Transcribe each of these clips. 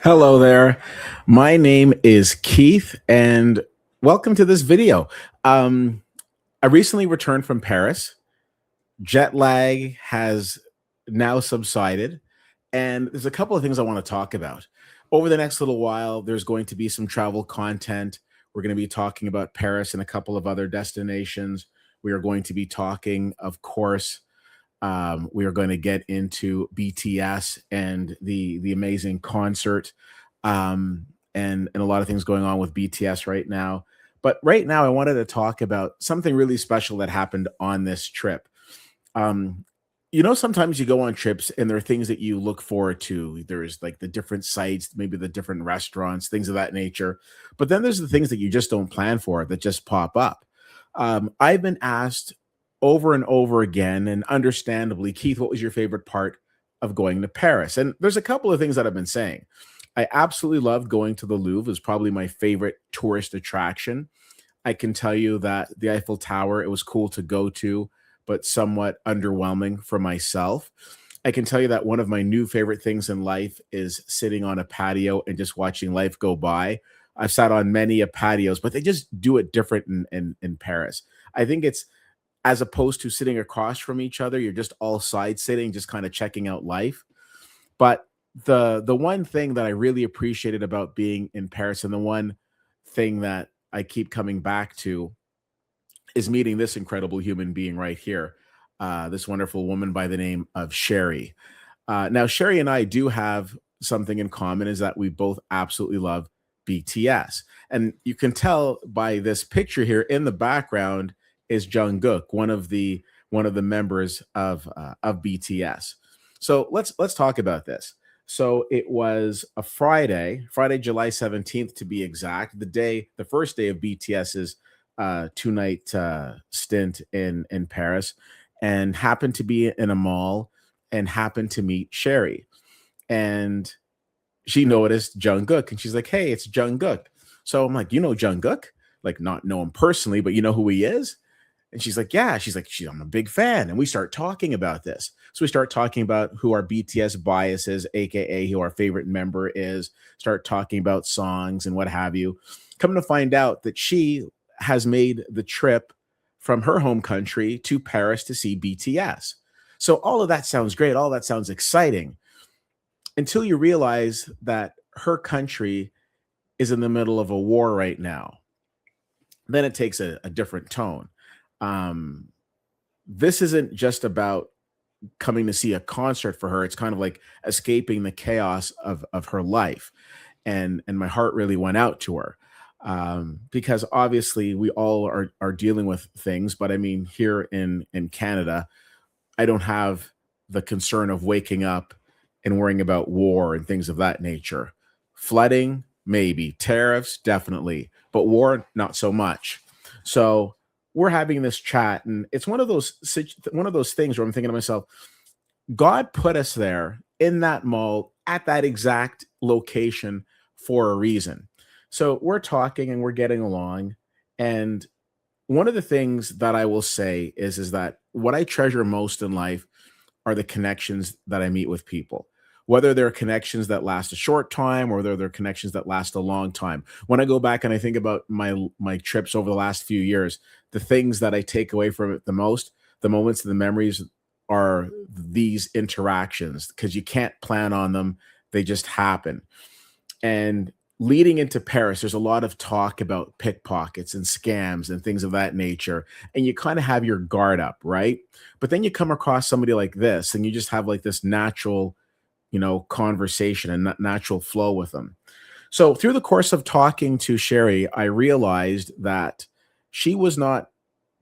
Hello there. My name is Keith, and welcome to this video. Um, I recently returned from Paris. Jet lag has now subsided, and there's a couple of things I want to talk about. Over the next little while, there's going to be some travel content. We're going to be talking about Paris and a couple of other destinations. We are going to be talking, of course, we are going to get into BTS and the amazing concert, and a lot of things going on with BTS right now. But right now, I wanted to talk about something really special that happened on this trip. Um, sometimes you go on trips and there are things that you look forward to. There's like the different sites, maybe the different restaurants, things of that nature. But then there's the things that you just don't plan for that just pop up. I've been asked over and over again, and understandably, Keith, what was your favorite part of going to Paris? And there's a couple of things that I've been saying. I absolutely loved going to the Louvre. It was probably my favorite tourist attraction. I can tell you that the Eiffel Tower, it was cool to go to, but somewhat underwhelming for myself. I can tell you that one of my new favorite things in life is sitting on a patio and just watching life go by. I've sat on many a patios, but they just do it different in Paris. I think it's as opposed to sitting across from each other, you're just all side sitting, just kind of checking out life. But the one thing that I really appreciated about being in Paris, and the one thing that I keep coming back to, is meeting this incredible human being right here, this wonderful woman by the name of Sheri. Now, Sheri and I do have something in common, is that we both absolutely love BTS. And you can tell by this picture here in the background is Jungkook, one of the members of BTS. So let's talk about this. So it was a Friday, July 17th to be exact, the first day of BTS's 2 night stint in Paris, and happened to be in a mall and happened to meet Sheri. And she noticed Jungkook and she's like, "Hey, it's Jungkook." So I'm like, "You know Jungkook?" Like, not know him personally, but you know who he is? And she's like, "Yeah." She's like, "I'm a big fan." And we start talking about this. So we start talking about who our BTS bias is, aka who our favorite member is, start talking about songs and what have you. Coming to find out that she has made the trip from her home country to Paris to see BTS. So all of that sounds great. All that sounds exciting until you realize that her country is in the middle of a war right now. Then it takes a different tone. Um, this isn't just about coming to see a concert for her. It's kind of like escaping the chaos of her life. And my heart really went out to her, because obviously we all are dealing with things. But I mean, here in Canada, I don't have the concern of waking up and worrying about war and things of that nature. Flooding, maybe. Tariffs, definitely. But war, not so much. So we're having this chat, and it's one of those things where I'm thinking to myself, God put us there in that mall at that exact location for a reason. So we're talking and we're getting along, and one of the things that I will say is that what I treasure most in life are the connections that I meet with people. Whether they're connections that last a short time or whether they're connections that last a long time. When I go back and I think about my trips over the last few years, the things that I take away from it the most, the moments, the memories, are these interactions, because you can't plan on them; they just happen. And leading into Paris, there's a lot of talk about pickpockets and scams and things of that nature. And you kind of have your guard up, right? But then you come across somebody like this and you just have like this natural, conversation and natural flow with them. So through the course of talking to Sheri, I realized that she was not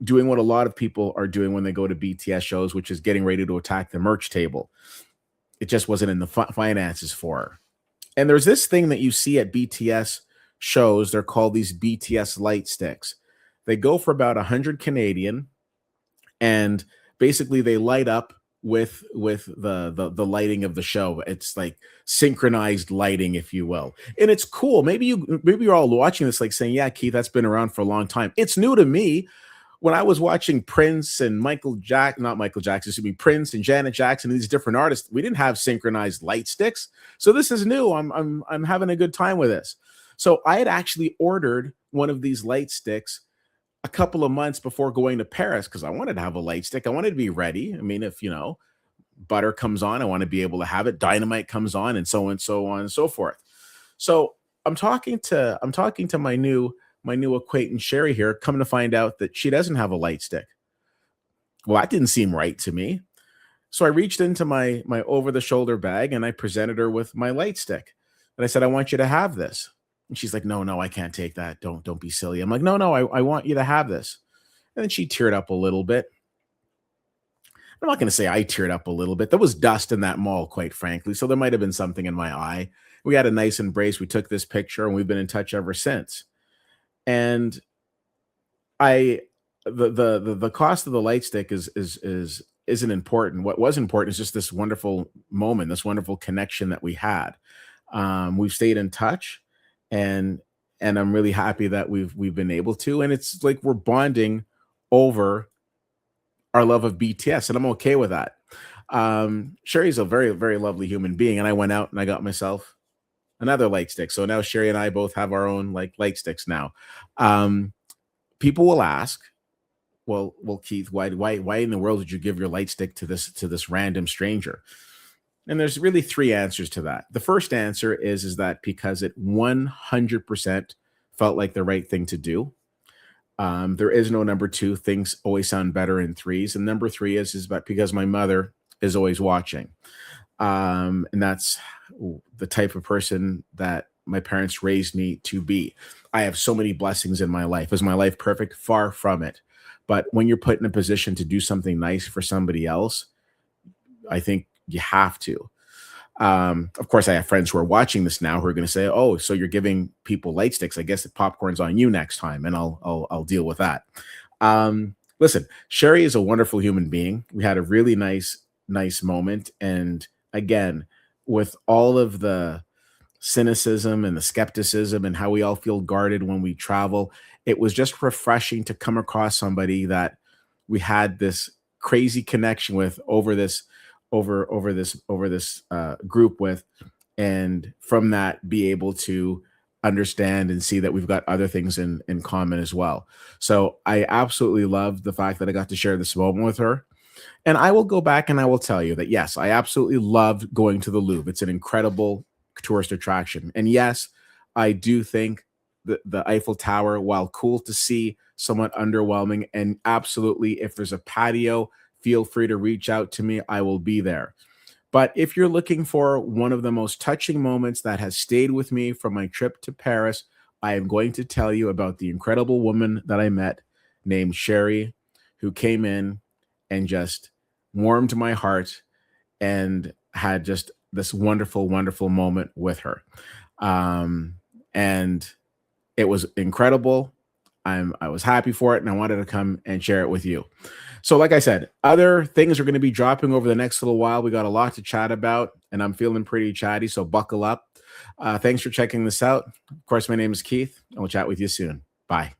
doing what a lot of people are doing when they go to BTS shows, which is getting ready to attack the merch table. It just wasn't in the finances for her. And there's this thing that you see at BTS shows. They're called these BTS light sticks. They go for about 100 Canadian, and basically they light up with the lighting of the show. It's like synchronized lighting, if you will. And it's cool. Maybe you're all watching this like saying, "Yeah, Keith, that's been around for a long time." It's new to me, when I was watching Prince and not Michael Jackson, excuse me, Prince and Janet Jackson and these different artists, we didn't have synchronized light sticks. So this is new. I'm having a good time with this. So I had actually ordered one of these light sticks a couple of months before going to Paris because I wanted to have a light stick. I wanted to be ready. I mean, if butter comes on, I want to be able to have it. Dynamite comes on, and so on and so forth. So I'm talking to my new acquaintance Sheri here, coming to find out that she doesn't have a light stick. Well, that didn't seem right to me. So I reached into my over the shoulder bag and I presented her with my light stick. And I said, I want you to have this. And she's like, no, no, I can't take that. Don't be silly. I'm like, no, no, I want you to have this. And then she teared up a little bit. I'm not going to say I teared up a little bit. There was dust in that mall, quite frankly. So there might have been something in my eye. We had a nice embrace. We took this picture and we've been in touch ever since. And I the cost of the light stick is isn't important. What was important is just this wonderful moment, this wonderful connection that we had. We've stayed in touch, and I'm really happy that we've been able to. And it's like we're bonding over our love of BTS, and I'm okay with that. Sherry's a very very lovely human being, and I went out and I got myself another light stick. So now Sherry and I both have our own like light sticks now. Um, People will ask, well, Keith, why in the world did you give your light stick to this random stranger? And there's really three answers to that. The first answer is that because it 100% felt like the right thing to do. There is no number two. Things always sound better in threes. And number three is that because my mother is always watching. And that's the type of person that my parents raised me to be. I have so many blessings in my life. Is my life perfect? Far from it. But when you're put in a position to do something nice for somebody else, I think you have to. Of course, I have friends who are watching this now who are going to say, "Oh, so you're giving people light sticks? I guess the popcorn's on you next time," and I'll deal with that. Listen, Sherry is a wonderful human being. We had a really nice moment, and again, with all of the cynicism and the skepticism and how we all feel guarded when we travel, it was just refreshing to come across somebody that we had this crazy connection with over this group with, and from that be able to understand and see that we've got other things in common as well. So I absolutely love the fact that I got to share this moment with her. And I will go back and I will tell you that yes, I absolutely loved going to the Louvre. It's an incredible tourist attraction. And yes, I do think the Eiffel Tower, while cool to see, somewhat underwhelming. And absolutely, if there's a patio, feel free to reach out to me. I will be there. But if you're looking for one of the most touching moments that has stayed with me from my trip to Paris, I am going to tell you about the incredible woman that I met named Sheri, who came in and just warmed my heart and had just this wonderful, wonderful moment with her. And it was incredible. I was happy for it and I wanted to come and share it with you. So, like I said, other things are going to be dropping over the next little while. We got a lot to chat about, and I'm feeling pretty chatty, so buckle up. Thanks for checking this out. Of course, my name is Keith, and we'll chat with you soon. Bye.